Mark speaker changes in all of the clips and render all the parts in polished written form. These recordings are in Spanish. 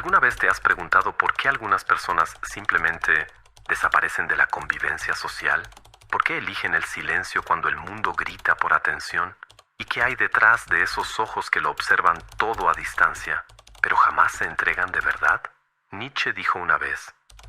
Speaker 1: ¿Alguna vez te has preguntado por qué algunas personas simplemente desaparecen de la convivencia social? ¿Por qué eligen el silencio cuando el mundo grita por atención? ¿Y qué hay detrás de esos ojos que lo observan todo a distancia, pero jamás se entregan de verdad? Nietzsche dijo una vez: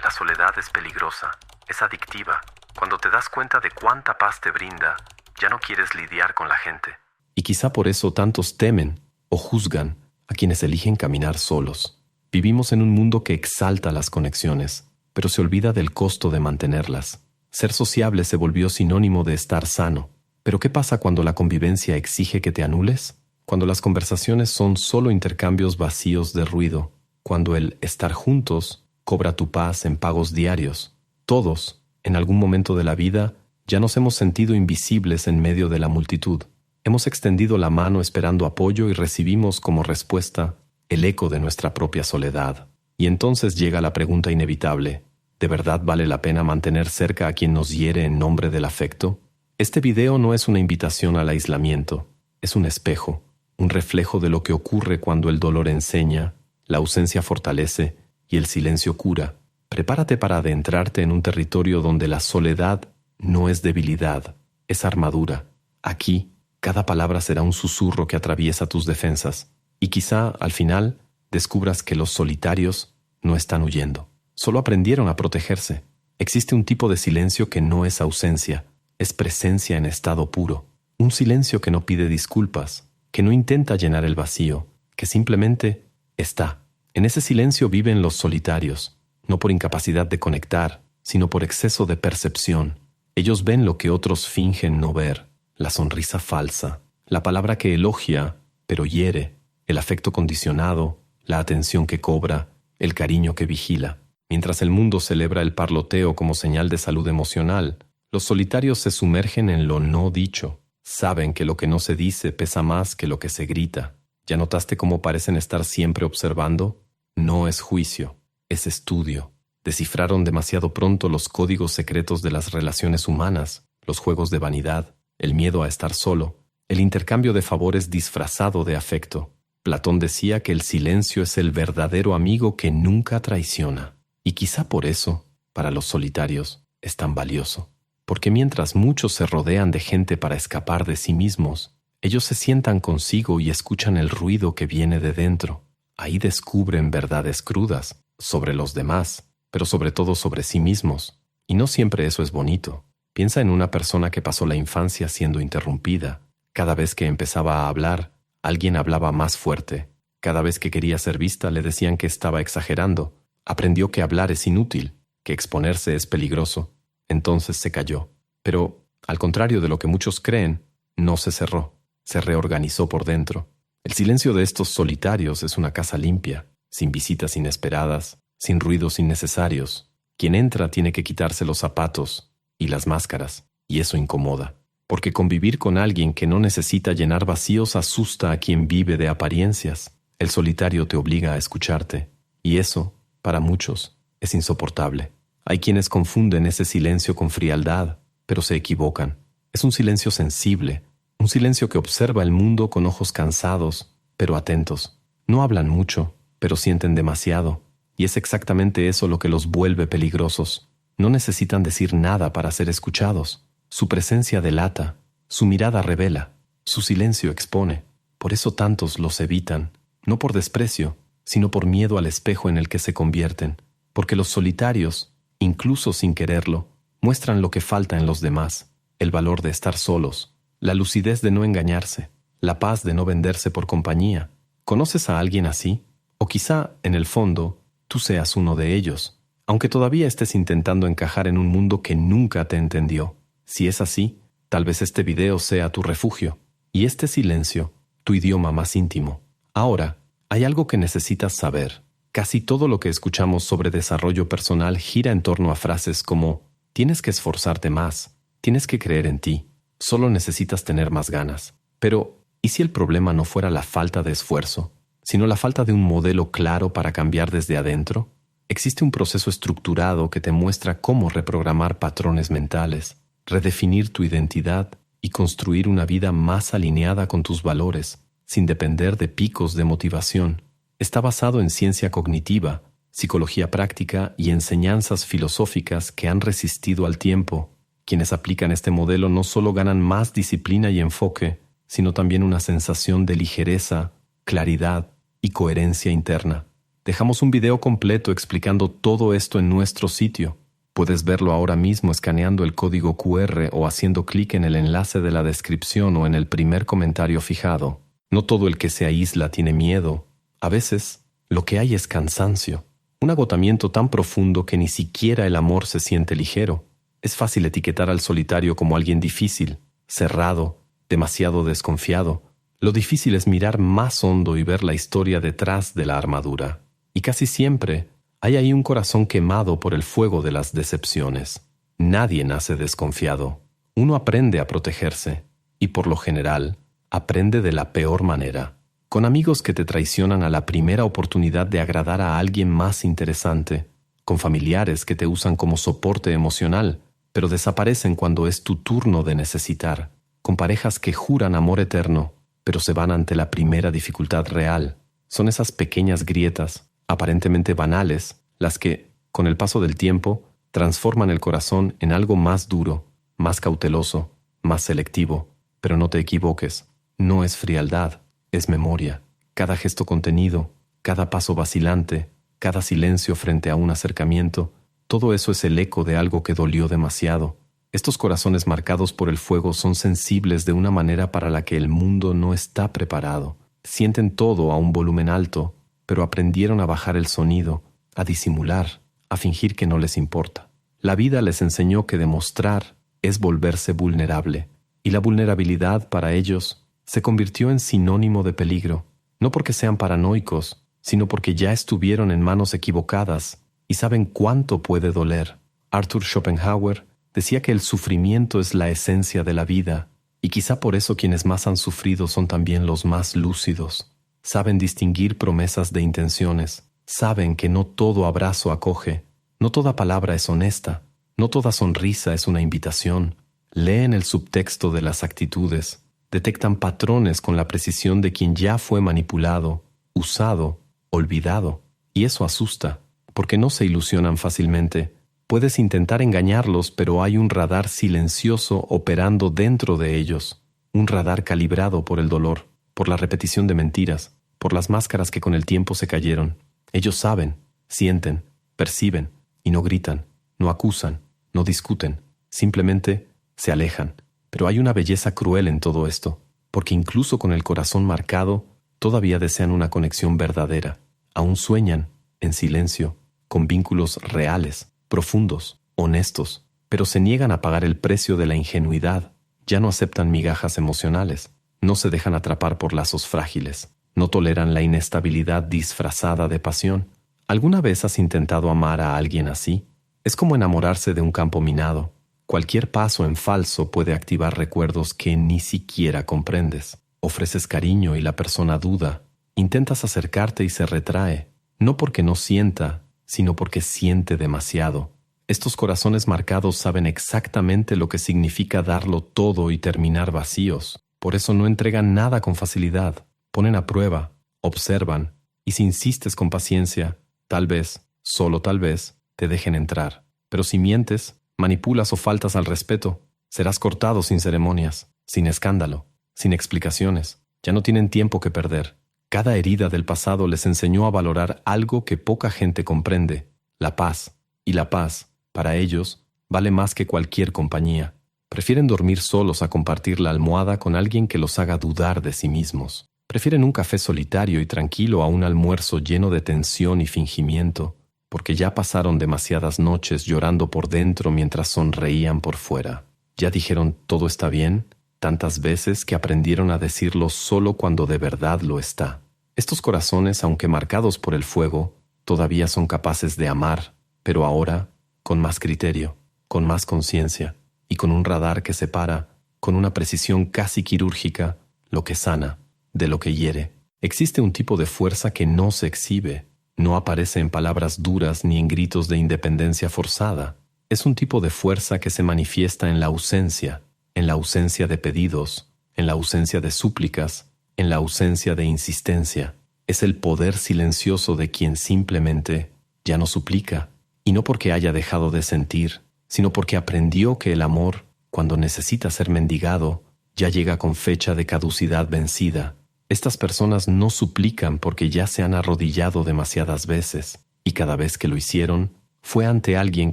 Speaker 1: la soledad es peligrosa, es adictiva. Cuando te das cuenta de cuánta paz te brinda, ya no quieres lidiar con la gente.
Speaker 2: Y quizá por eso tantos temen o juzgan a quienes eligen caminar solos. Vivimos en un mundo que exalta las conexiones, pero se olvida del costo de mantenerlas. Ser sociable se volvió sinónimo de estar sano. Pero ¿qué pasa cuando la convivencia exige que te anules? Cuando las conversaciones son solo intercambios vacíos de ruido. Cuando el estar juntos cobra tu paz en pagos diarios. Todos, en algún momento de la vida, ya nos hemos sentido invisibles en medio de la multitud. Hemos extendido la mano esperando apoyo y recibimos como respuesta el eco de nuestra propia soledad. Y entonces llega la pregunta inevitable: ¿de verdad vale la pena mantener cerca a quien nos hiere en nombre del afecto? Este video no es una invitación al aislamiento, es un espejo, un reflejo de lo que ocurre cuando el dolor enseña, la ausencia fortalece y el silencio cura. Prepárate para adentrarte en un territorio donde la soledad no es debilidad, es armadura. Aquí, cada palabra será un susurro que atraviesa tus defensas, y quizá, al final, descubras que los solitarios no están huyendo. Solo aprendieron a protegerse. Existe un tipo de silencio que no es ausencia, es presencia en estado puro. Un silencio que no pide disculpas, que no intenta llenar el vacío, que simplemente está. En ese silencio viven los solitarios, no por incapacidad de conectar, sino por exceso de percepción. Ellos ven lo que otros fingen no ver, la sonrisa falsa, la palabra que elogia, pero hiere, el afecto condicionado, la atención que cobra, el cariño que vigila. Mientras el mundo celebra el parloteo como señal de salud emocional, los solitarios se sumergen en lo no dicho. Saben que lo que no se dice pesa más que lo que se grita. ¿Ya notaste cómo parecen estar siempre observando? No es juicio, es estudio. Descifraron demasiado pronto los códigos secretos de las relaciones humanas, los juegos de vanidad, el miedo a estar solo, el intercambio de favores disfrazado de afecto. Platón decía que el silencio es el verdadero amigo que nunca traiciona. Y quizá por eso, para los solitarios, es tan valioso. Porque mientras muchos se rodean de gente para escapar de sí mismos, ellos se sientan consigo y escuchan el ruido que viene de dentro. Ahí descubren verdades crudas sobre los demás, pero sobre todo sobre sí mismos. Y no siempre eso es bonito. Piensa en una persona que pasó la infancia siendo interrumpida. Cada vez que empezaba a hablar, alguien hablaba más fuerte. Cada vez que quería ser vista, le decían que estaba exagerando. Aprendió que hablar es inútil, que exponerse es peligroso. Entonces se calló. Pero, al contrario de lo que muchos creen, no se cerró. Se reorganizó por dentro. El silencio de estos solitarios es una casa limpia, sin visitas inesperadas, sin ruidos innecesarios. Quien entra tiene que quitarse los zapatos y las máscaras, y eso incomoda. Porque convivir con alguien que no necesita llenar vacíos asusta a quien vive de apariencias. El solitario te obliga a escucharte, y eso, para muchos, es insoportable. Hay quienes confunden ese silencio con frialdad, pero se equivocan. Es un silencio sensible, un silencio que observa el mundo con ojos cansados, pero atentos. No hablan mucho, pero sienten demasiado, y es exactamente eso lo que los vuelve peligrosos. No necesitan decir nada para ser escuchados. Su presencia delata, su mirada revela, su silencio expone. Por eso tantos los evitan, no por desprecio, sino por miedo al espejo en el que se convierten, porque los solitarios, incluso sin quererlo, muestran lo que falta en los demás, el valor de estar solos, la lucidez de no engañarse, la paz de no venderse por compañía. ¿Conoces a alguien así? O quizá, en el fondo, tú seas uno de ellos, aunque todavía estés intentando encajar en un mundo que nunca te entendió. Si es así, tal vez este video sea tu refugio, y este silencio, tu idioma más íntimo. Ahora, hay algo que necesitas saber. Casi todo lo que escuchamos sobre desarrollo personal gira en torno a frases como: tienes que esforzarte más, tienes que creer en ti, solo necesitas tener más ganas. Pero, ¿y si el problema no fuera la falta de esfuerzo, sino la falta de un modelo claro para cambiar desde adentro? Existe un proceso estructurado que te muestra cómo reprogramar patrones mentales, redefinir tu identidad y construir una vida más alineada con tus valores, sin depender de picos de motivación. Está basado en ciencia cognitiva, psicología práctica y enseñanzas filosóficas que han resistido al tiempo. Quienes aplican este modelo no solo ganan más disciplina y enfoque, sino también una sensación de ligereza, claridad y coherencia interna. Dejamos un video completo explicando todo esto en nuestro sitio. Puedes verlo ahora mismo escaneando el código QR o haciendo clic en el enlace de la descripción o en el primer comentario fijado. No todo el que se aísla tiene miedo. A veces, lo que hay es cansancio. Un agotamiento tan profundo que ni siquiera el amor se siente ligero. Es fácil etiquetar al solitario como alguien difícil, cerrado, demasiado desconfiado. Lo difícil es mirar más hondo y ver la historia detrás de la armadura. Y casi siempre hay ahí un corazón quemado por el fuego de las decepciones. Nadie nace desconfiado. Uno aprende a protegerse y, por lo general, aprende de la peor manera. Con amigos que te traicionan a la primera oportunidad de agradar a alguien más interesante. Con familiares que te usan como soporte emocional, pero desaparecen cuando es tu turno de necesitar. Con parejas que juran amor eterno, pero se van ante la primera dificultad real. Son esas pequeñas grietas, aparentemente banales, las que, con el paso del tiempo, transforman el corazón en algo más duro, más cauteloso, más selectivo. Pero no te equivoques, no es frialdad, es memoria. Cada gesto contenido, cada paso vacilante, cada silencio frente a un acercamiento, todo eso es el eco de algo que dolió demasiado. Estos corazones marcados por el fuego son sensibles de una manera para la que el mundo no está preparado. Sienten todo a un volumen alto, pero aprendieron a bajar el sonido, a disimular, a fingir que no les importa. La vida les enseñó que demostrar es volverse vulnerable, y la vulnerabilidad para ellos se convirtió en sinónimo de peligro, no porque sean paranoicos, sino porque ya estuvieron en manos equivocadas y saben cuánto puede doler. Arthur Schopenhauer decía que el sufrimiento es la esencia de la vida, y quizá por eso quienes más han sufrido son también los más lúcidos. Saben distinguir promesas de intenciones, saben que no todo abrazo acoge, no toda palabra es honesta, no toda sonrisa es una invitación. Leen el subtexto de las actitudes, detectan patrones con la precisión de quien ya fue manipulado, usado, olvidado, y eso asusta, porque no se ilusionan fácilmente. Puedes intentar engañarlos, pero hay un radar silencioso operando dentro de ellos, un radar calibrado por el dolor, por la repetición de mentiras, por las máscaras que con el tiempo se cayeron. Ellos saben, sienten, perciben, y no gritan, no acusan, no discuten, simplemente se alejan. Pero hay una belleza cruel en todo esto, porque incluso con el corazón marcado, todavía desean una conexión verdadera. Aún sueñan, en silencio, con vínculos reales, profundos, honestos, pero se niegan a pagar el precio de la ingenuidad. Ya no aceptan migajas emocionales, no se dejan atrapar por lazos frágiles, no toleran la inestabilidad disfrazada de pasión. ¿Alguna vez has intentado amar a alguien así? Es como enamorarse de un campo minado. Cualquier paso en falso puede activar recuerdos que ni siquiera comprendes. Ofreces cariño y la persona duda. Intentas acercarte y se retrae, no porque no sienta, sino porque siente demasiado. Estos corazones marcados saben exactamente lo que significa darlo todo y terminar vacíos. Por eso no entregan nada con facilidad. Ponen a prueba, observan, y si insistes con paciencia, tal vez, solo tal vez, te dejen entrar. Pero si mientes, manipulas o faltas al respeto, serás cortado sin ceremonias, sin escándalo, sin explicaciones. Ya no tienen tiempo que perder. Cada herida del pasado les enseñó a valorar algo que poca gente comprende, la paz. Y la paz, para ellos, vale más que cualquier compañía. Prefieren dormir solos a compartir la almohada con alguien que los haga dudar de sí mismos. Prefieren un café solitario y tranquilo a un almuerzo lleno de tensión y fingimiento, porque ya pasaron demasiadas noches llorando por dentro mientras sonreían por fuera. Ya dijeron «todo está bien» tantas veces que aprendieron a decirlo solo cuando de verdad lo está. Estos corazones, aunque marcados por el fuego, todavía son capaces de amar, pero ahora con más criterio, con más conciencia y con un radar que separa, con una precisión casi quirúrgica, lo que sana de lo que hiere. Existe un tipo de fuerza que no se exhibe, no aparece en palabras duras ni en gritos de independencia forzada. Es un tipo de fuerza que se manifiesta en la ausencia de pedidos, en la ausencia de súplicas, en la ausencia de insistencia. Es el poder silencioso de quien simplemente ya no suplica, y no porque haya dejado de sentir, sino porque aprendió que el amor, cuando necesita ser mendigado, ya llega con fecha de caducidad vencida. Estas personas no suplican porque ya se han arrodillado demasiadas veces, y cada vez que lo hicieron, fue ante alguien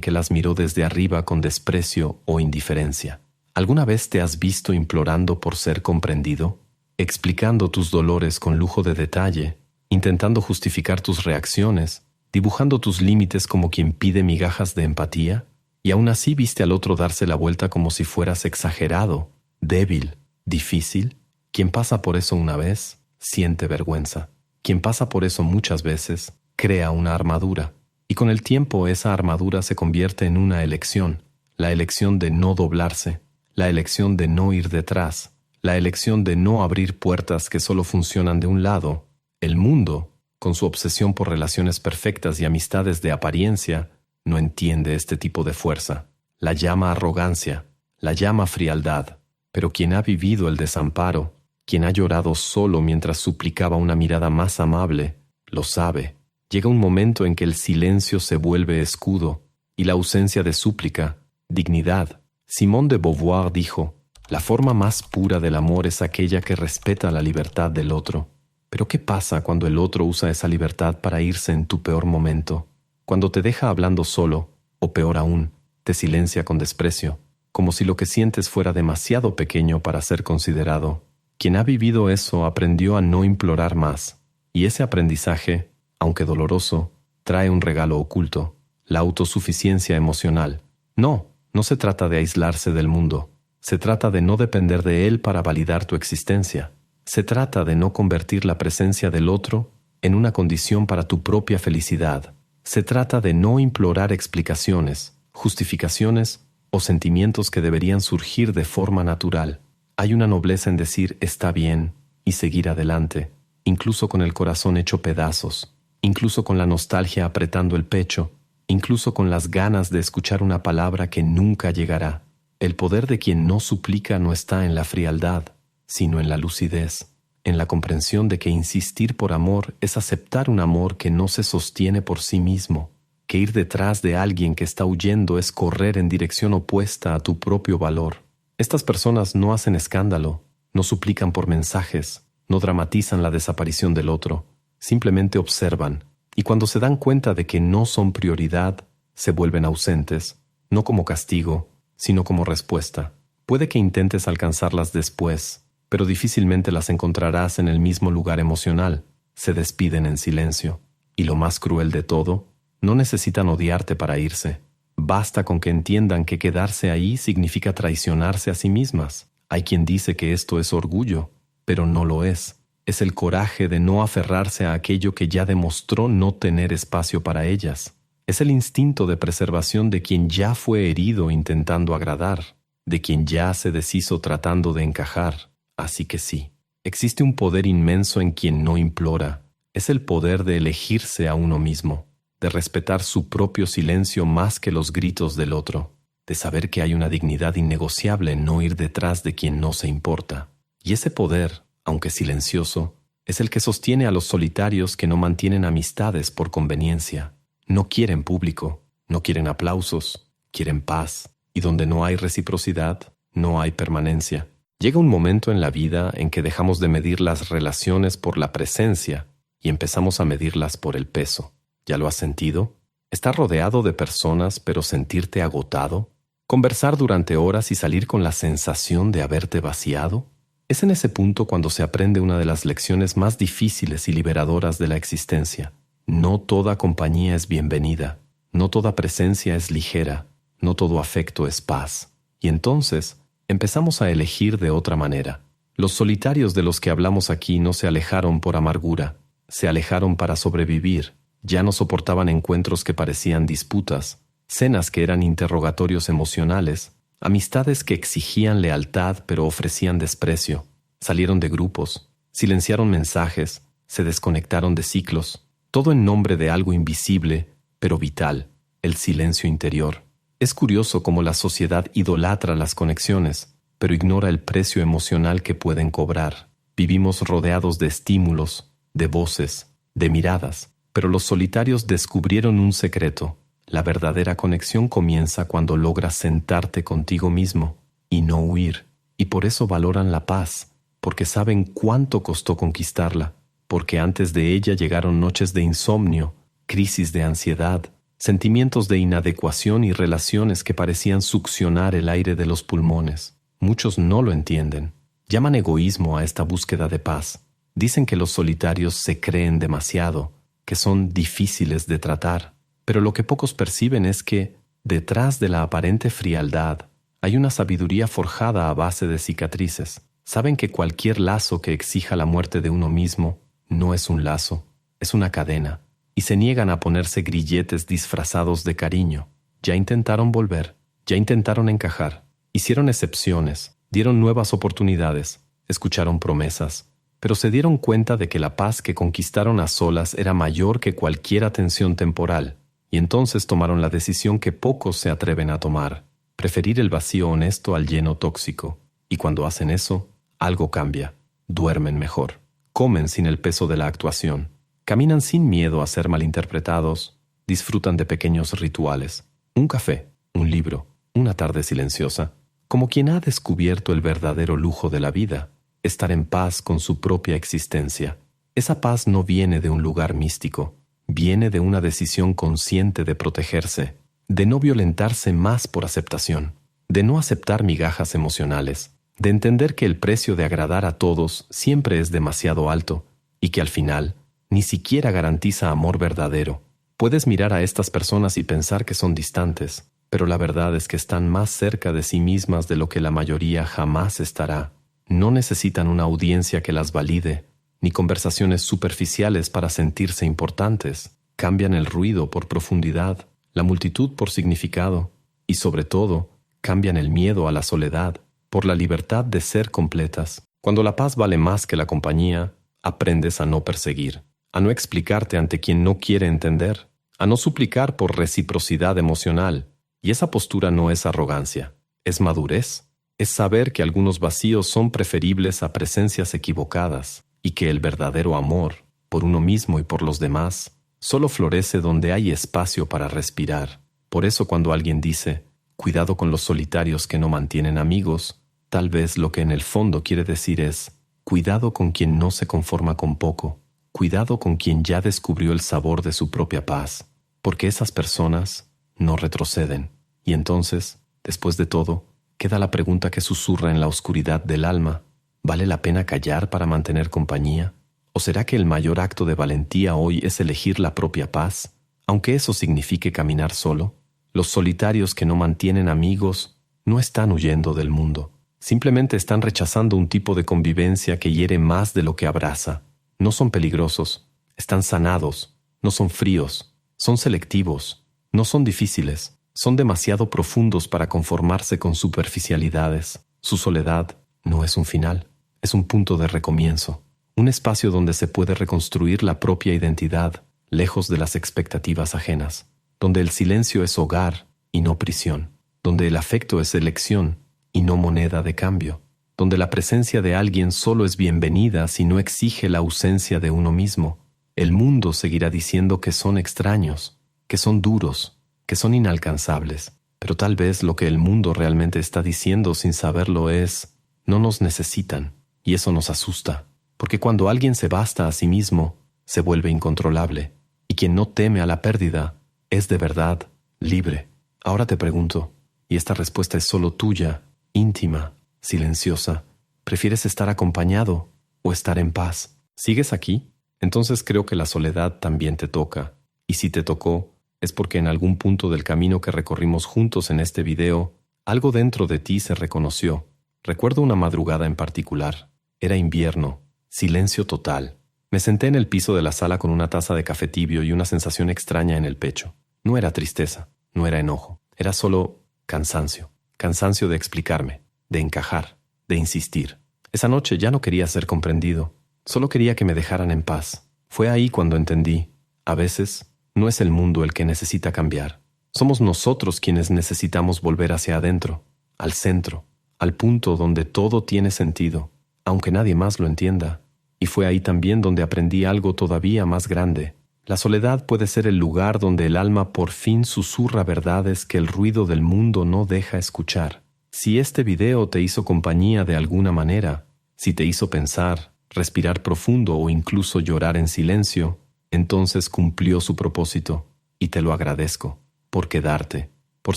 Speaker 2: que las miró desde arriba con desprecio o indiferencia. ¿Alguna vez te has visto implorando por ser comprendido? Explicando tus dolores con lujo de detalle, intentando justificar tus reacciones, dibujando tus límites como quien pide migajas de empatía, y aún así viste al otro darse la vuelta como si fueras exagerado, débil, difícil. Quien pasa por eso una vez, siente vergüenza. Quien pasa por eso muchas veces, crea una armadura. Y con el tiempo esa armadura se convierte en una elección. La elección de no doblarse. La elección de no ir detrás. La elección de no abrir puertas que solo funcionan de un lado. El mundo, con su obsesión por relaciones perfectas y amistades de apariencia, no entiende este tipo de fuerza. La llama arrogancia. La llama frialdad. Pero quien ha vivido el desamparo, quien ha llorado solo mientras suplicaba una mirada más amable, lo sabe. Llega un momento en que el silencio se vuelve escudo y la ausencia de súplica, dignidad. Simone de Beauvoir dijo, la forma más pura del amor es aquella que respeta la libertad del otro. Pero ¿qué pasa cuando el otro usa esa libertad para irse en tu peor momento? Cuando te deja hablando solo, o peor aún, te silencia con desprecio, como si lo que sientes fuera demasiado pequeño para ser considerado. Quien ha vivido eso aprendió a no implorar más, y ese aprendizaje, aunque doloroso, trae un regalo oculto, la autosuficiencia emocional. No se trata de aislarse del mundo, se trata de no depender de él para validar tu existencia. Se trata de no convertir la presencia del otro en una condición para tu propia felicidad. Se trata de no implorar explicaciones, justificaciones o sentimientos que deberían surgir de forma natural. Hay una nobleza en decir está bien y seguir adelante, incluso con el corazón hecho pedazos, incluso con la nostalgia apretando el pecho, incluso con las ganas de escuchar una palabra que nunca llegará. El poder de quien no suplica no está en la frialdad, sino en la lucidez, en la comprensión de que insistir por amor es aceptar un amor que no se sostiene por sí mismo, que ir detrás de alguien que está huyendo es correr en dirección opuesta a tu propio valor. Estas personas no hacen escándalo, no suplican por mensajes, no dramatizan la desaparición del otro, simplemente observan, y cuando se dan cuenta de que no son prioridad, se vuelven ausentes, no como castigo, sino como respuesta. Puede que intentes alcanzarlas después, pero difícilmente las encontrarás en el mismo lugar emocional. Se despiden en silencio. Y lo más cruel de todo, no necesitan odiarte para irse. Basta con que entiendan que quedarse ahí significa traicionarse a sí mismas. Hay quien dice que esto es orgullo, pero no lo es. Es el coraje de no aferrarse a aquello que ya demostró no tener espacio para ellas. Es el instinto de preservación de quien ya fue herido intentando agradar, de quien ya se deshizo tratando de encajar. Así que sí, existe un poder inmenso en quien no implora. Es el poder de elegirse a uno mismo, de respetar su propio silencio más que los gritos del otro, de saber que hay una dignidad innegociable en no ir detrás de quien no se importa. Y ese poder, aunque silencioso, es el que sostiene a los solitarios que no mantienen amistades por conveniencia. No quieren público, no quieren aplausos, quieren paz, y donde no hay reciprocidad, no hay permanencia. Llega un momento en la vida en que dejamos de medir las relaciones por la presencia y empezamos a medirlas por el peso. ¿Ya lo has sentido? ¿Estar rodeado de personas pero sentirte agotado? ¿Conversar durante horas y salir con la sensación de haberte vaciado? Es en ese punto cuando se aprende una de las lecciones más difíciles y liberadoras de la existencia. No toda compañía es bienvenida, no toda presencia es ligera, no todo afecto es paz. Y entonces empezamos a elegir de otra manera. Los solitarios de los que hablamos aquí no se alejaron por amargura, se alejaron para sobrevivir. Ya no soportaban encuentros que parecían disputas, cenas que eran interrogatorios emocionales, amistades que exigían lealtad pero ofrecían desprecio. Salieron de grupos, silenciaron mensajes, se desconectaron de ciclos, todo en nombre de algo invisible, pero vital, el silencio interior. Es curioso cómo la sociedad idolatra las conexiones, pero ignora el precio emocional que pueden cobrar. Vivimos rodeados de estímulos, de voces, de miradas, pero los solitarios descubrieron un secreto. La verdadera conexión comienza cuando logras sentarte contigo mismo y no huir. Y por eso valoran la paz, porque saben cuánto costó conquistarla, porque antes de ella llegaron noches de insomnio, crisis de ansiedad, sentimientos de inadecuación y relaciones que parecían succionar el aire de los pulmones. Muchos no lo entienden. Llaman egoísmo a esta búsqueda de paz. Dicen que los solitarios se creen demasiado, que son difíciles de tratar. Pero lo que pocos perciben es que, detrás de la aparente frialdad, hay una sabiduría forjada a base de cicatrices. Saben que cualquier lazo que exija la muerte de uno mismo no es un lazo, es una cadena, y se niegan a ponerse grilletes disfrazados de cariño. Ya intentaron volver, ya intentaron encajar, hicieron excepciones, dieron nuevas oportunidades, escucharon promesas, pero se dieron cuenta de que la paz que conquistaron a solas era mayor que cualquier atención temporal, y entonces tomaron la decisión que pocos se atreven a tomar: preferir el vacío honesto al lleno tóxico. Y cuando hacen eso, algo cambia. Duermen mejor, comen sin el peso de la actuación, caminan sin miedo a ser malinterpretados, disfrutan de pequeños rituales, un café, un libro, una tarde silenciosa, como quien ha descubierto el verdadero lujo de la vida: estar en paz con su propia existencia. Esa paz no viene de un lugar místico, viene de una decisión consciente de protegerse, de no violentarse más por aceptación, de no aceptar migajas emocionales, de entender que el precio de agradar a todos siempre es demasiado alto y que al final ni siquiera garantiza amor verdadero. Puedes mirar a estas personas y pensar que son distantes, pero la verdad es que están más cerca de sí mismas de lo que la mayoría jamás estará. No necesitan una audiencia que las valide, ni conversaciones superficiales para sentirse importantes. Cambian el ruido por profundidad, la multitud por significado, y sobre todo, cambian el miedo a la soledad por la libertad de ser completas. Cuando la paz vale más que la compañía, aprendes a no perseguir, a no explicarte ante quien no quiere entender, a no suplicar por reciprocidad emocional. Y esa postura no es arrogancia, es madurez. Es saber que algunos vacíos son preferibles a presencias equivocadas y que el verdadero amor, por uno mismo y por los demás, solo florece donde hay espacio para respirar. Por eso cuando alguien dice, cuidado con los solitarios que no mantienen amigos, tal vez lo que en el fondo quiere decir es, cuidado con quien no se conforma con poco, cuidado con quien ya descubrió el sabor de su propia paz, porque esas personas no retroceden. Y entonces, después de todo, queda la pregunta que susurra en la oscuridad del alma: ¿vale la pena callar para mantener compañía? ¿O será que el mayor acto de valentía hoy es elegir la propia paz, aunque eso signifique caminar solo? Los solitarios que no mantienen amigos no están huyendo del mundo. Simplemente están rechazando un tipo de convivencia que hiere más de lo que abraza. No son peligrosos, están sanados, no son fríos, son selectivos, no son difíciles, son demasiado profundos para conformarse con superficialidades. Su soledad no es un final, es un punto de recomienzo, un espacio donde se puede reconstruir la propia identidad, lejos de las expectativas ajenas, donde el silencio es hogar y no prisión, donde el afecto es elección y no moneda de cambio, donde la presencia de alguien solo es bienvenida si no exige la ausencia de uno mismo. El mundo seguirá diciendo que son extraños, que son duros, que son inalcanzables, pero tal vez lo que el mundo realmente está diciendo sin saberlo es: no nos necesitan, y eso nos asusta, porque cuando alguien se basta a sí mismo, se vuelve incontrolable, y quien no teme a la pérdida es de verdad libre. Ahora te pregunto, y esta respuesta es solo tuya, íntima, silenciosa: ¿prefieres estar acompañado o estar en paz? ¿Sigues aquí? Entonces creo que la soledad también te toca, y si te tocó, es porque en algún punto del camino que recorrimos juntos en este video, algo dentro de ti se reconoció. Recuerdo una madrugada en particular. Era invierno, silencio total. Me senté en el piso de la sala con una taza de café tibio y una sensación extraña en el pecho. No era tristeza, no era enojo, era solo cansancio. Cansancio de explicarme, de encajar, de insistir. Esa noche ya no quería ser comprendido, solo quería que me dejaran en paz. Fue ahí cuando entendí, a veces no es el mundo el que necesita cambiar. Somos nosotros quienes necesitamos volver hacia adentro, al centro, al punto donde todo tiene sentido, aunque nadie más lo entienda. Y fue ahí también donde aprendí algo todavía más grande. La soledad puede ser el lugar donde el alma por fin susurra verdades que el ruido del mundo no deja escuchar. Si este video te hizo compañía de alguna manera, si te hizo pensar, respirar profundo o incluso llorar en silencio, entonces cumplió su propósito, y te lo agradezco, por quedarte, por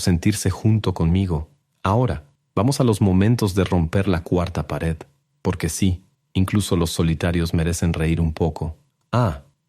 Speaker 2: sentirse junto conmigo. Ahora, vamos a los momentos de romper la cuarta pared, porque sí, incluso los solitarios merecen reír un poco.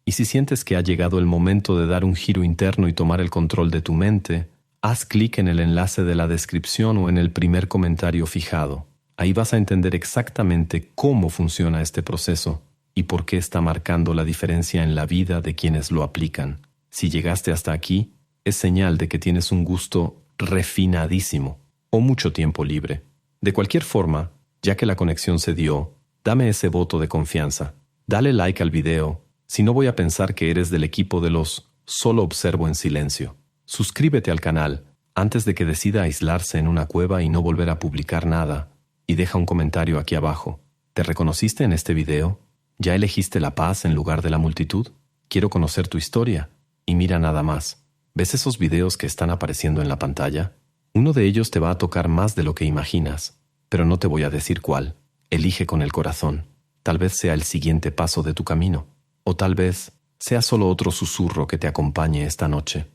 Speaker 2: Y si sientes que ha llegado el momento de dar un giro interno y tomar el control de tu mente, haz clic en el enlace de la descripción o en el primer comentario fijado. Ahí vas a entender exactamente cómo funciona este proceso y por qué está marcando la diferencia en la vida de quienes lo aplican. Si llegaste hasta aquí, es señal de que tienes un gusto refinadísimo o mucho tiempo libre. De cualquier forma, ya que la conexión se dio, dame ese voto de confianza. Dale like al video, si no voy a pensar que eres del equipo de los solo observo en silencio. Suscríbete al canal antes de que decida aislarse en una cueva y no volver a publicar nada. Y deja un comentario aquí abajo. ¿Te reconociste en este video? ¿Ya elegiste la paz en lugar de la multitud? Quiero conocer tu historia. Y mira nada más. ¿Ves esos videos que están apareciendo en la pantalla? Uno de ellos te va a tocar más de lo que imaginas. Pero no te voy a decir cuál. Elige con el corazón. Tal vez sea el siguiente paso de tu camino. O tal vez sea solo otro susurro que te acompañe esta noche.